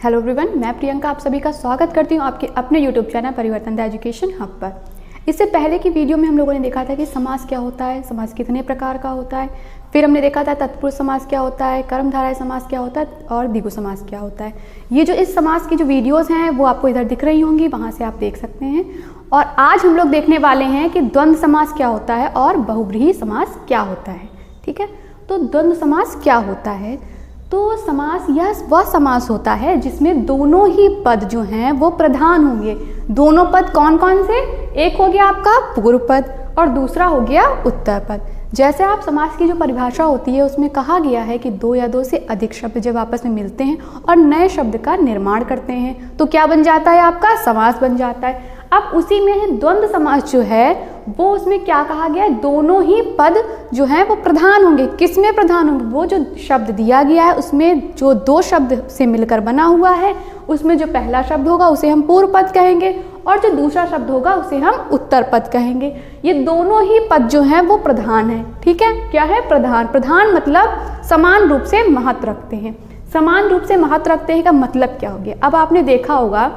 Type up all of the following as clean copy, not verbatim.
Hello everyone, मैं प्रियंका आप सभी का स्वागत करती हूँ आपके अपने यूट्यूब चैनल परिवर्तन द एजुकेशन हब पर। इससे पहले की वीडियो में हम लोगों ने देखा था कि समास क्या होता है, समास कितने प्रकार का होता है। फिर हमने देखा था तत्पुरुष समास क्या होता है, कर्मधारय समास क्या होता है और द्विगु समास क्या होता है। ये जो इस समास की जो वीडियोज़ हैं वो आपको इधर दिख रही होंगी, वहाँ से आप देख सकते हैं। और आज हम लोग देखने वाले हैं कि द्वंद्व समास क्या होता है और बहुव्रीहि समास क्या होता है। ठीक है, तो द्वंद्व समास क्या होता है? तो समास यह वह समास होता है जिसमें दोनों ही पद जो हैं वो प्रधान होंगे। दोनों पद कौन कौन से? एक हो गया आपका पूर्व पद और दूसरा हो गया उत्तर पद। जैसे आप समास की जो परिभाषा होती है उसमें कहा गया है कि दो या दो से अधिक शब्द जब आपस में मिलते हैं और नए शब्द का निर्माण करते हैं तो क्या बन जाता है? आपका समास बन जाता है। अब उसी में है द्वंद्व समास जो है वो उसमें क्या कहा गया है? दोनों ही पद जो हैं वो प्रधान होंगे। किसमें प्रधान होंगे? वो जो शब्द दिया गया है उसमें जो दो शब्द से मिलकर बना हुआ है उसमें जो पहला शब्द होगा उसे हम पूर्व पद कहेंगे और जो दूसरा शब्द होगा उसे हम उत्तर पद कहेंगे। ये दोनों ही पद जो हैं वो प्रधान हैं। ठीक है, क्या है? प्रधान। प्रधान मतलब समान रूप से महत्व रखते हैं। समान रूप से महत्व रखते हैं का मतलब क्या हो गया? अब आपने देखा होगा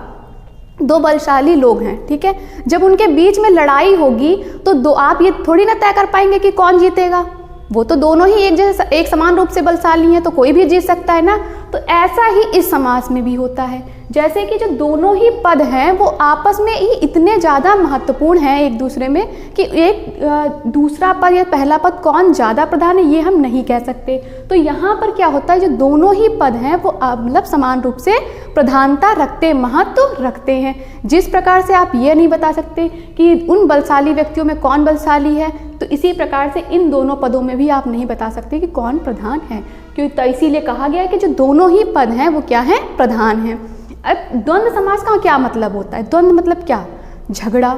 दो बलशाली लोग हैं, ठीक है, जब उनके बीच में लड़ाई होगी तो दो आप ये थोड़ी ना तय कर पाएंगे कि कौन जीतेगा। वो तो दोनों ही एक समान रूप से बलशाली हैं तो कोई भी जीत सकता है ना। तो ऐसा ही इस समास में भी होता है, जैसे कि जो दोनों ही पद हैं वो आपस में ही इतने ज़्यादा महत्वपूर्ण हैं एक दूसरे में कि एक दूसरा पद या पहला पद कौन ज़्यादा प्रधान है ये हम नहीं कह सकते। तो यहाँ पर क्या होता है, जो दोनों ही पद हैं वो मतलब समान रूप से प्रधानता रखते, महत्व रखते हैं। जिस प्रकार से आप ये नहीं बता सकते कि उन बलशाली व्यक्तियों में कौन बलशाली है, तो इसी प्रकार से इन दोनों पदों में भी आप नहीं बता सकते कि कौन प्रधान है, क्योंकि तो इसीलिए कहा गया है कि जो दोनों ही पद हैं वो क्या हैं? प्रधान हैं। अब द्वंद्व समास का क्या मतलब होता है? द्वंद्व मतलब क्या? झगड़ा,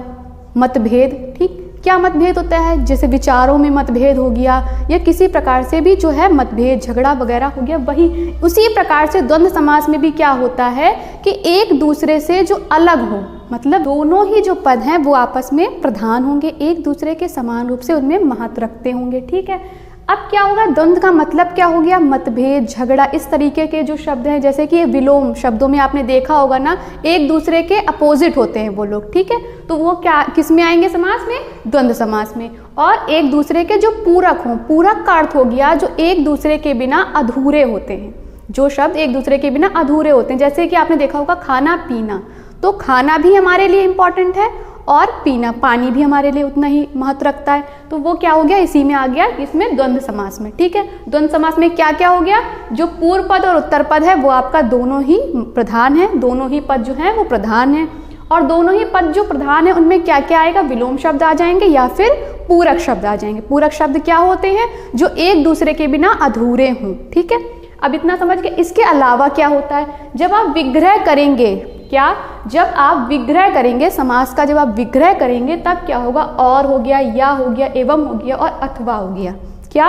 मतभेद। ठीक, क्या मतभेद होता है? जैसे विचारों में मतभेद हो गया या किसी प्रकार से भी जो है मतभेद, झगड़ा वगैरह हो गया, वही उसी प्रकार से द्वंद्व समास में भी क्या होता है कि एक दूसरे से जो अलग हो, मतलब दोनों ही जो पद हैं वो आपस में प्रधान होंगे, एक दूसरे के समान रूप से उनमें महत्व रखते होंगे। ठीक है, अब क्या होगा? द्वंद्व का मतलब क्या हो गया? मतभेद, झगड़ा, इस तरीके के जो शब्द हैं, जैसे कि विलोम शब्दों में आपने देखा होगा ना, एक दूसरे के अपोजिट होते हैं वो लोग। ठीक है, तो वो क्या किस में आएंगे? समास में, द्वंद्व समास में। और एक दूसरे के जो पूरक हों, पूरक का अर्थ हो गया जो एक दूसरे के बिना अधूरे होते हैं, जो शब्द एक दूसरे के बिना अधूरे होते हैं। जैसे कि आपने देखा होगा खाना पीना, तो खाना भी हमारे लिए इम्पॉर्टेंट है और पीना, पानी भी हमारे लिए उतना ही महत्व रखता है। तो वो क्या हो गया? इसी में आ गया, इसमें द्वंद्व समास में। ठीक है, द्वंद्व समास में क्या क्या हो गया? जो पूर्व पद और उत्तर पद है वो आपका दोनों ही प्रधान है, दोनों ही पद जो है वो प्रधान है। और दोनों ही पद जो प्रधान है उनमें क्या क्या आएगा? विलोम शब्द आ जाएंगे या फिर पूरक शब्द आ जाएंगे। पूरक शब्द क्या होते हैं? जो एक दूसरे के बिना अधूरे हों। ठीक है, अब इतना समझ के इसके अलावा क्या होता है? जब आप विग्रह करेंगे, क्या? जब आप विग्रह करेंगे समास का, जब आप विग्रह करेंगे तब क्या होगा? और हो गया, या हो गया, एवं हो गया और अथवा हो गया। क्या?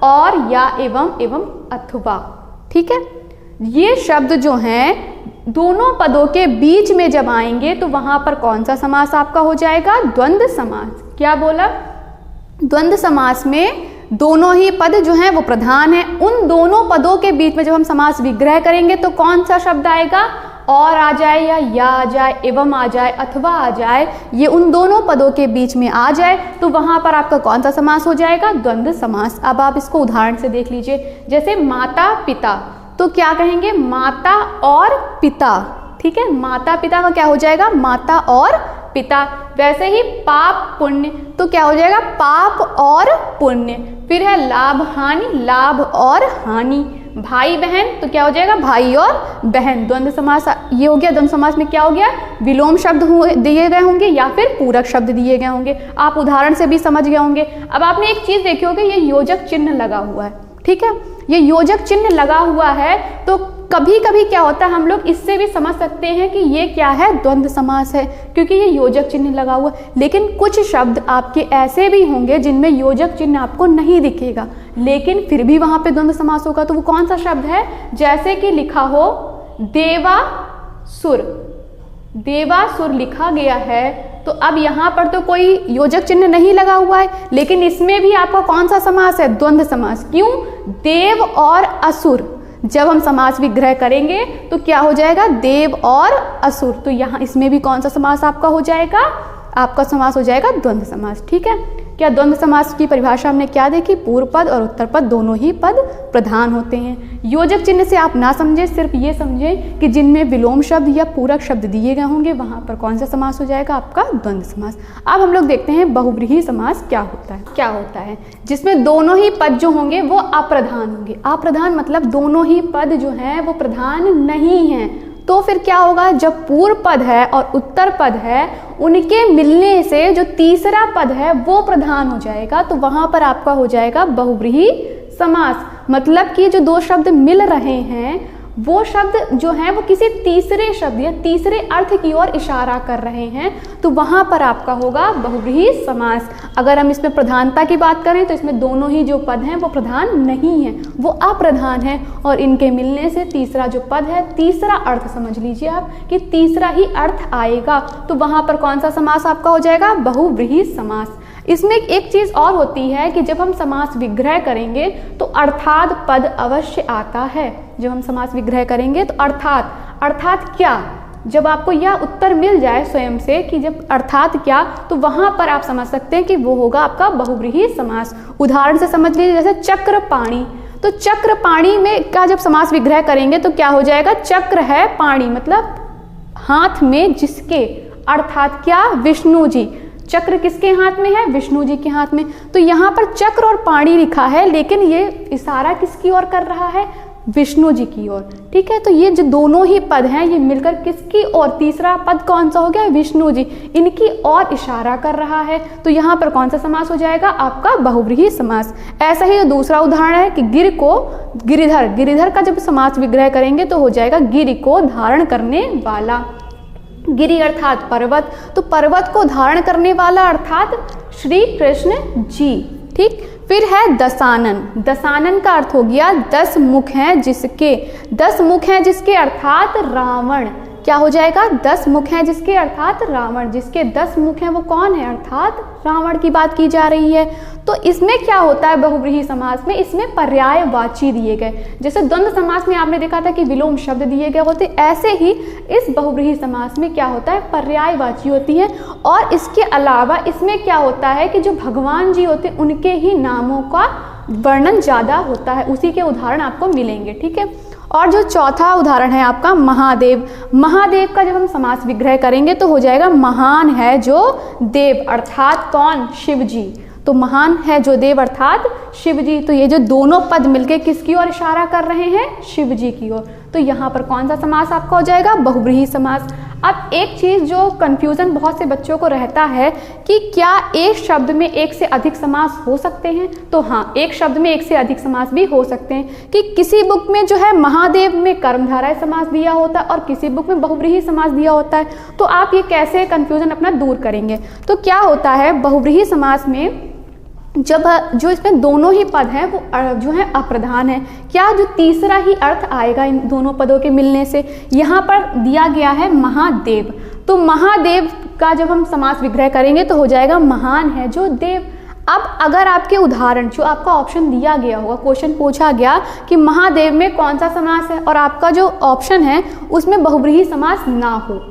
और, या, एवं अथवा। ठीक है, ये शब्द जो हैं दोनों पदों के बीच में जब आएंगे तो वहां पर कौन सा समास आपका हो जाएगा? द्वंद्व समास। क्या बोला? द्वंद्व समास में दोनों ही पद जो हैं वो प्रधान हैं। उन दोनों पदों के बीच में जब हम समास विग्रह करेंगे तो कौन सा शब्द आएगा? और आ जाए या आ जाए, एवं आ जाए, अथवा आ जाए, ये उन दोनों पदों के बीच में आ जाए तो वहां पर आपका कौन सा समास हो जाएगा? द्वंद्व समास। अब आप इसको उदाहरण से देख लीजिए, जैसे माता पिता, तो क्या कहेंगे? माता और पिता। ठीक है, माता पिता का क्या हो जाएगा? माता और पिता। वैसे ही पाप पुण्य, तो क्या हो जाएगा? पाप और पुण्य। फिर है लाभ हानि, लाभ और हानि। भाई बहन, तो क्या हो जाएगा? भाई और बहन। द्वंद्व समास ये हो गया। द्वंद्व समास में क्या हो गया? विलोम शब्द दिए गए होंगे या फिर पूरक शब्द दिए गए होंगे। आप उदाहरण से भी समझ गए होंगे। अब आपने एक चीज देखी होगी, ये योजक चिन्ह लगा हुआ है। ठीक है, ये योजक चिन्ह लगा हुआ है तो कभी कभी क्या होता है, हम लोग इससे भी समझ सकते हैं कि ये क्या है? द्वंद्व समास है, क्योंकि ये योजक चिन्ह लगा हुआ है। लेकिन कुछ शब्द आपके ऐसे भी होंगे जिनमें योजक चिन्ह आपको नहीं दिखेगा, लेकिन फिर भी वहां पे द्वंद्व समास होगा। तो वो कौन सा शब्द है? जैसे कि लिखा हो देवासुर, देवासुर लिखा गया है, तो अब यहाँ पर तो कोई योजक चिन्ह नहीं लगा हुआ है, लेकिन इसमें भी आपका कौन सा समास है? द्वंद्व समास। क्यों? देव और असुर, जब हम समास विग्रह करेंगे तो क्या हो जाएगा, देव और असुर। तो यहाँ इसमें भी कौन सा समास आपका हो जाएगा, आपका समास हो जाएगा द्वंद्व समास। ठीक है, क्या द्वंद्व समास की परिभाषा हमने क्या देखी, पूर्व पद और उत्तर पद दोनों ही पद प्रधान होते हैं। योजक चिन्ह से आप ना समझें, सिर्फ ये समझें कि जिनमें विलोम शब्द या पूरक शब्द दिए गए होंगे वहाँ पर कौन सा समास हो जाएगा, आपका द्वंद्व समास। अब हम लोग देखते हैं बहुव्रीहि समास क्या होता है जिसमें दोनों ही पद जो होंगे वो अप्रधान होंगे। अप्रधान मतलब दोनों ही पद जो हैं वो प्रधान नहीं हैं। तो फिर क्या होगा, जब पूर्व पद है और उत्तर पद है उनके मिलने से जो तीसरा पद है वो प्रधान हो जाएगा, तो वहां पर आपका हो जाएगा बहुव्रीहि समास। मतलब कि जो दो शब्द मिल रहे हैं वो शब्द जो है वो किसी तीसरे शब्द या तीसरे अर्थ की ओर इशारा कर रहे हैं, तो वहां पर आपका होगा बहुव्रीहि समास। अगर हम इसमें प्रधानता की बात करें तो इसमें दोनों ही जो पद हैं वो प्रधान नहीं है, वो अप्रधान है, और इनके मिलने से तीसरा जो पद है, तीसरा अर्थ समझ लीजिए आप कि तीसरा ही अर्थ आएगा, तो वहां पर कौन सा समास आपका हो जाएगा, बहुव्रीहि समास। इसमें एक चीज़ और होती है कि जब हम समास विग्रह करेंगे तो अर्थात पद अवश्य आता है। जब हम समास विग्रह करेंगे तो अर्थात क्या, जब आपको यह उत्तर मिल जाए स्वयं से कि जब अर्थात क्या, तो वहाँ पर आप समझ सकते हैं कि वो होगा आपका बहुव्रीहि समास। उदाहरण से समझ लीजिए, जैसे चक्रपाणी, तो चक्रपाणी में का जब समास विग्रह करेंगे तो क्या हो जाएगा, चक्र है, पाणी मतलब हाथ में जिसके, अर्थात क्या, विष्णु जी। चक्र किसके हाथ में है, विष्णु जी के हाथ में। तो यहाँ पर चक्र और पाणी लिखा है, लेकिन ये इशारा किसकी ओर कर रहा है, विष्णु जी की ओर। ठीक है, तो ये जो दोनों ही पद हैं ये मिलकर किसकी ओर, तीसरा पद कौन सा हो गया, विष्णु जी, इनकी ओर इशारा कर रहा है, तो यहाँ पर कौन सा समास हो जाएगा, आपका बहुव्रीहि समास। ऐसा ही दूसरा उदाहरण है कि गिर को गिरिधर का जब समास विग्रह करेंगे तो हो जाएगा गिरि को धारण करने वाला। गिरि अर्थात पर्वत, तो पर्वत को धारण करने वाला अर्थात श्री कृष्ण जी। ठीक, फिर है दशानन का अर्थ हो गया 10 मुख हैं जिसके, 10 मुख हैं जिसके अर्थात रावण। क्या हो जाएगा, 10 मुख हैं जिसके अर्थात रावण, जिसके 10 मुख हैं वो कौन है, अर्थात रावण की बात की जा रही है। तो इसमें क्या होता है बहुव्रीहि समास में, इसमें पर्यायवाची दिए गए। जैसे द्वंद्व समास में आपने देखा था कि विलोम शब्द दिए गए होते, ऐसे ही इस बहुव्रीहि समास में क्या होता है, पर्यायवाची होती है। और इसके अलावा इसमें क्या होता है कि जो भगवान जी होते हैं उनके ही नामों का वर्णन ज़्यादा होता है, उसी के उदाहरण आपको मिलेंगे। ठीक है, और जो चौथा उदाहरण है आपका महादेव। महादेव का जब हम समास विग्रह करेंगे तो हो जाएगा महान है जो देव, अर्थात कौन, शिव जी। तो महान है जो देव अर्थात शिव जी। तो ये जो दोनों पद मिलके किसकी ओर इशारा कर रहे हैं, शिव जी की ओर। तो यहाँ पर कौन सा समास आपका हो जाएगा, बहुव्रीहि समास। अब एक चीज़ जो कंफ्यूजन बहुत से बच्चों को रहता है कि क्या एक शब्द में एक से अधिक समास हो सकते हैं, तो हाँ, एक शब्द में एक से अधिक समास भी हो सकते हैं। कि किसी बुक में जो है महादेव में कर्मधारय समास दिया होता है और किसी बुक में बहुव्रीहि समास दिया होता है, तो आप ये कैसे कंफ्यूजन अपना दूर करेंगे। तो क्या होता है बहुव्रीहि समास में, जब जो इसमें दोनों ही पद हैं वो जो है अप्रधान है, क्या जो तीसरा ही अर्थ आएगा इन दोनों पदों के मिलने से, यहाँ पर दिया गया है महादेव। तो महादेव का जब हम समास विग्रह करेंगे तो हो जाएगा महान है जो देव। अब अगर आपके उदाहरण जो आपका ऑप्शन दिया गया होगा, क्वेश्चन पूछा गया कि महादेव में कौन सा समास है, और आपका जो ऑप्शन है उसमें बहुव्रीहि समास ना हो,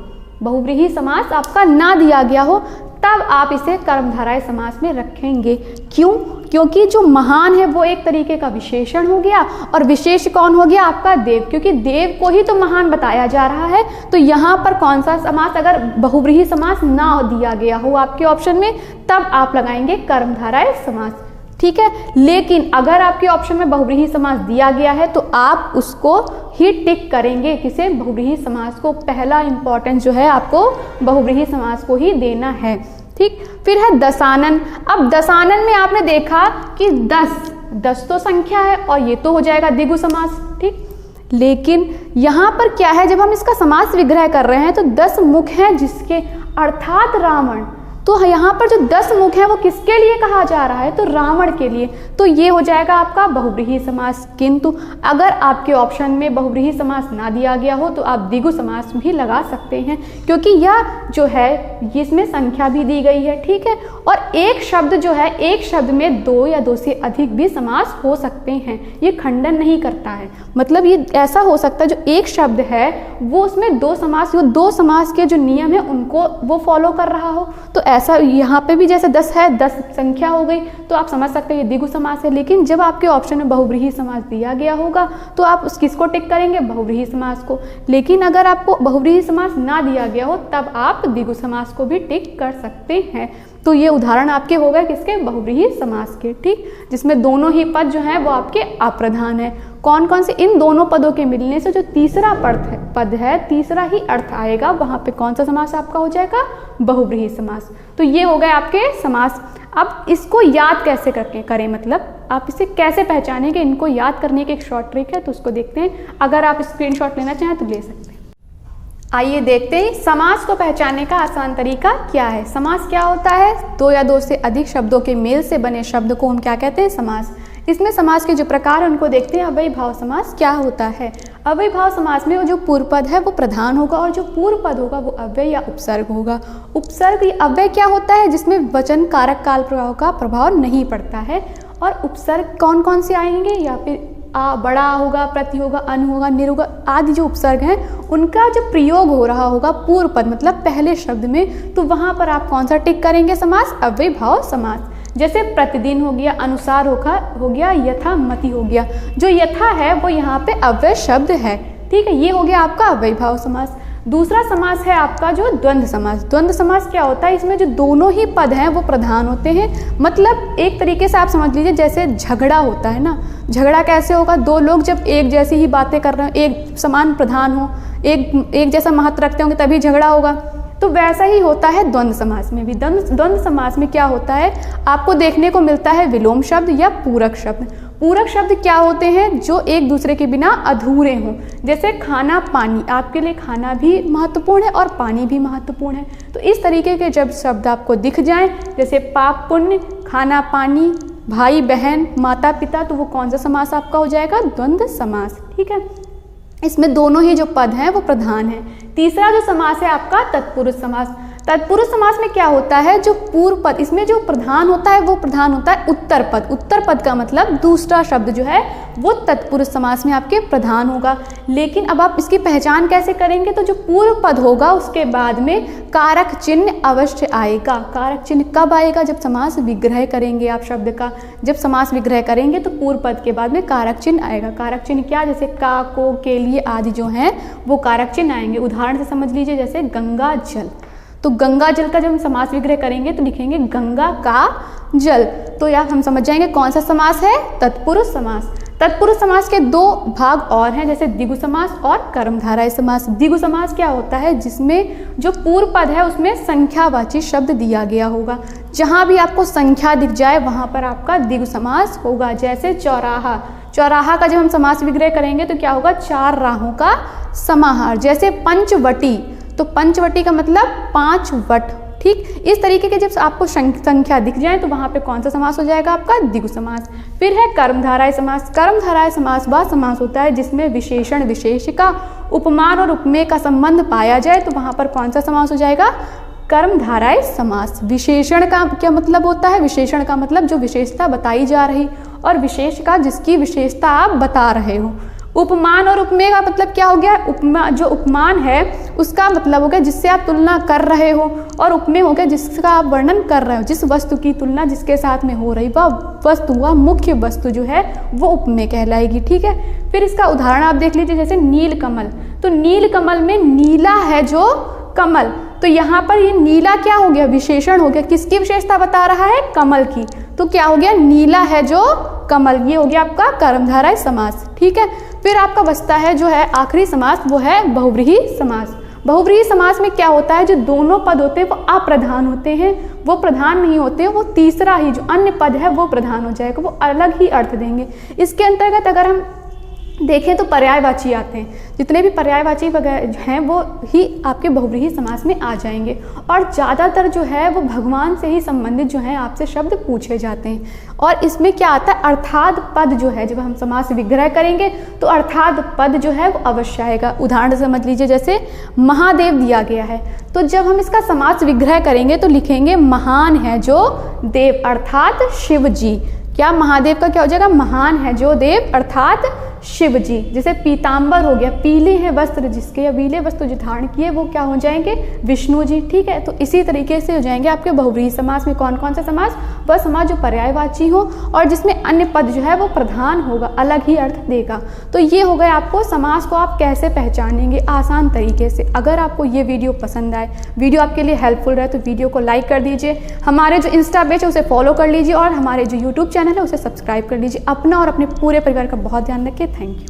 बहुव्रीहि समास आपका ना दिया गया हो, तब आप इसे कर्मधारय समास में रखेंगे। क्यों? क्योंकि जो महान है वो एक तरीके का विशेषण हो गया, और विशेष कौन हो गया, आपका देव, क्योंकि देव को ही तो महान बताया जा रहा है। तो यहाँ पर कौन सा समास, अगर बहुव्रीहि समास ना दिया गया हो आपके ऑप्शन में, तब आप लगाएंगे कर्मधारय समास। ठीक है, लेकिन अगर आपके ऑप्शन में बहुव्रीहि समास दिया गया है तो आप उसको ही टिक करेंगे, किसे, बहुव्रीहि समास को। पहला इंपॉर्टेंस जो है आपको बहुव्रीहि समास को ही देना है। ठीक, फिर है दशानन। अब दशानन में आपने देखा कि 10 तो संख्या है और ये तो हो जाएगा द्विगु समास। ठीक, लेकिन यहाँ पर क्या है, जब हम इसका समास विग्रह कर रहे हैं तो 10 मुख हैं जिसके, अर्थात रावण। तो यहाँ पर जो 10 मुख है वो किसके लिए कहा जा रहा है, तो रावण के लिए। तो ये हो जाएगा आपका बहुव्रीहि समास। किंतु अगर आपके ऑप्शन में बहुव्रीहि समास ना दिया गया हो तो आप द्विगु समास भी लगा सकते हैं, क्योंकि यह जो है इसमें संख्या भी दी गई है, ठीक है। और एक शब्द जो है, एक शब्द में 2 या 2 से अधिक भी समास हो सकते हैं, ये खंडन नहीं करता है। मतलब ये ऐसा हो सकता है जो एक शब्द है वो उसमें 2 समास के जो नियम है उनको वो फॉलो कर रहा हो। तो ऐसा यहाँ पे भी जैसे 10 है, 10 संख्या हो गई, तो आप समझ सकते हैं ये द्विगु समास है। लेकिन जब आपके ऑप्शन में बहुव्रीहि समास दिया गया होगा तो आप किसको टिक करेंगे, बहुव्रीहि समास को। लेकिन अगर आपको बहुव्रीहि समास ना दिया गया हो तब आप द्विगु समास को भी टिक कर सकते हैं। तो ये उदाहरण आपके हो गए किसके, बहुव्रीहि समास के, ठीक, जिसमें दोनों ही पद जो हैं वो आपके अप्रधान है। कौन कौन से, इन दोनों पदों के मिलने से जो तीसरा पद है, तीसरा ही अर्थ आएगा, वहां पे कौन सा समास आपका हो जाएगा, बहुव्रीहि समास। तो ये हो गए आपके समास। अब इसको याद कैसे करें, मतलब आप इसे कैसे पहचानेंगे, इनको याद करने की एक शॉर्ट ट्रिक है, तो उसको देखते हैं। अगर आप स्क्रीनशॉट लेना चाहें तो ले सकते हैं। आइए देखते हैं समास को पहचानने का आसान तरीका क्या है। समास क्या होता है, 2 या 2 से अधिक शब्दों के मेल से बने शब्द को हम क्या कहते हैं, समास। इसमें समास के जो प्रकार उनको देखते हैं। अव्ययीभाव समास क्या होता है। अव्ययीभाव समास में जो पूर्व पद है वो प्रधान होगा और जो पूर्व पद होगा वो अव्यय या उपसर्ग होगा। उपसर्ग अव्यय क्या होता है, जिसमें वचन कारक काल प्रभाव का प्रभाव नहीं पड़ता है। और उपसर्ग कौन कौन से आएंगे, या फिर बड़ा होगा, प्रति होगा, अन होगा, निर होगा, आदि जो उपसर्ग हैं उनका जो प्रयोग हो रहा होगा पूर्व पद मतलब पहले शब्द में, तो वहां पर आप कौन सा टिक करेंगे, समास, अव्ययीभाव समास। जैसे प्रतिदिन हो गया, अनुसार हो गया, यथा मति हो गया। जो यथा है वो यहाँ पे अव्यय शब्द है, ठीक है, ये हो गया आपका अव्ययीभाव समास। दूसरा समास है आपका जो द्वंद्व समास। द्वंद्व समास क्या होता है, इसमें जो दोनों ही पद हैं वो प्रधान होते हैं। मतलब एक तरीके से आप समझ लीजिए जैसे झगड़ा होता है ना, झगड़ा कैसे होगा, 2 लोग जब एक जैसी ही बातें कर रहे हो, एक समान प्रधान हो, एक जैसा महत्व रखते होंगे तभी झगड़ा होगा। तो वैसा ही होता है द्वंद्व समास में भी। द्वंद्व समास में क्या होता है, आपको देखने को मिलता है विलोम शब्द या पूरक शब्द। पूरक शब्द क्या होते हैं, जो एक दूसरे के बिना अधूरे हों। जैसे खाना पानी, आपके लिए खाना भी महत्वपूर्ण है और पानी भी महत्वपूर्ण है। तो इस तरीके के जब शब्द आपको दिख जाएं, जैसे पाप पुण्य, खाना पानी, भाई बहन, माता पिता, तो वो कौन सा समास आपका हो जाएगा, द्वंद्व समास, ठीक है। इसमें दोनों ही जो पद हैं वो प्रधान हैं। तीसरा जो समास है आपका तत्पुरुष समास। तत्पुरुष समास में क्या होता है, जो पूर्व पद, इसमें जो प्रधान होता है वो प्रधान होता है उत्तर पद। उत्तर पद का मतलब दूसरा शब्द जो है वो तत्पुरुष समास में आपके प्रधान होगा। लेकिन अब आप इसकी पहचान कैसे करेंगे, तो जो पूर्व पद होगा उसके बाद में कारक चिन्ह अवश्य आएगा। कारक चिन्ह कब आएगा, जब समास विग्रह करेंगे आप शब्द का। जब समास विग्रह करेंगे तो पूर्व पद के बाद में कारक चिन्ह आएगा। कारक चिन्ह क्या, जैसे का, को, के लिए आदि जो हैं वो कारक चिन्ह आएंगे। उदाहरण से समझ लीजिए, जैसे गंगा जल, तो गंगा जल का जब हम समास विग्रह करेंगे तो लिखेंगे गंगा का जल। तो यार हम समझ जाएंगे कौन सा समास है, तत्पुरुष समास। तत्पुरुष समास के 2 भाग और हैं, जैसे द्विगु समास और कर्मधारय समास। द्विगु समास क्या होता है, जिसमें जो पूर्व पद है उसमें संख्यावाची शब्द दिया गया होगा। जहाँ भी आपको संख्या दिख जाए वहाँ पर आपका द्विगु समास होगा। जैसे चौराहा, चौराहा का जब हम समास विग्रह करेंगे तो क्या होगा, 4 राहों का समाहार। जैसे पंचवटी, तो पंचवटी का मतलब 5 वट, ठीक। इस तरीके के जब आपको संख्या दिख जाए तो वहाँ पे कौन सा समास हो जाएगा आपका, द्विगु समास। फिर है कर्मधारय समास। कर्मधारय समास वह समास होता है जिसमें विशेषण विशेष का, उपमान और उपमेय का संबंध पाया जाए, तो वहाँ पर कौन सा समास हो जाएगा, कर्मधारय समास। विशेषण का क्या मतलब होता है, विशेषण का मतलब जो विशेषता बताई जा रही, और विशेष का जिसकी विशेषता आप बता रहे हो। उपमान और उपमेय का मतलब क्या हो गया, जो उपमान है उसका मतलब हो गया जिससे आप तुलना कर रहे हो, और उपमेय हो गया जिसका आप वर्णन कर रहे हो। जिस वस्तु की तुलना जिसके साथ में हो रही वह वस्तु, वह मुख्य वस्तु जो है वो उपमेय कहलाएगी, ठीक है। फिर इसका उदाहरण आप देख लीजिए, जैसे नील कमल, तो नील कमल में नीला है जो कमल, तो यहाँ पर ये नीला क्या हो गया, विशेषण हो गया। किसकी विशेषता बता रहा है, कमल की, तो क्या हो गया, नीला है जो कमल। ये हो गया आपका कर्मधारय समास, ठीक है। फिर आपका बचता है जो है आखिरी समास, वो है बहुव्रीहि समास। बहुव्रीहि समास में क्या होता है, जो दोनों पद होते हैं वो अप्रधान होते हैं, वो प्रधान नहीं होते, वो तीसरा ही जो अन्य पद है वो प्रधान हो जाएगा, वो अलग ही अर्थ देंगे। इसके अंतर्गत अगर हम देखें तो पर्यायवाची आते हैं, जितने भी पर्यायवाची वगैरह हैं वो ही आपके बहुव्रीहि समास में आ जाएंगे। और ज़्यादातर जो है वो भगवान से ही संबंधित जो है आपसे शब्द पूछे जाते हैं। और इसमें क्या आता है, अर्थात पद जो है, जब हम समास विग्रह करेंगे तो अर्थात पद जो है वो अवश्य आएगा। उदाहरण समझ लीजिए, जैसे महादेव दिया गया है, तो जब हम इसका समास विग्रह करेंगे तो लिखेंगे महान है जो देव, अर्थात शिव जी। क्या महादेव का क्या हो जाएगा, महान है जो देव अर्थात शिव जी। जैसे पीताम्बर हो गया, पीले हैं वस्त्र जिसके या पीले वस्त्र जो धारण किए वो क्या हो जाएंगे, विष्णु जी। ठीक है, तो इसी तरीके से हो जाएंगे आपके बहुव्रीहि समास में कौन कौन से समास, वह समास जो पर्यायवाची हो और जिसमें अन्य पद जो है वो प्रधान होगा, अलग ही अर्थ देगा। तो ये हो गया आपको समास को आप कैसे पहचानेंगे आसान तरीके से। अगर आपको ये वीडियो पसंद आए, वीडियो आपके लिए हेल्पफुल रहे, तो वीडियो को लाइक कर दीजिए, हमारे जो इंस्टा पेज है उसे फॉलो कर लीजिए और हमारे जो यूट्यूब चैनल है उसे सब्सक्राइब कर लीजिए। अपना और अपने पूरे परिवार का बहुत ध्यान रखिए। Thank you.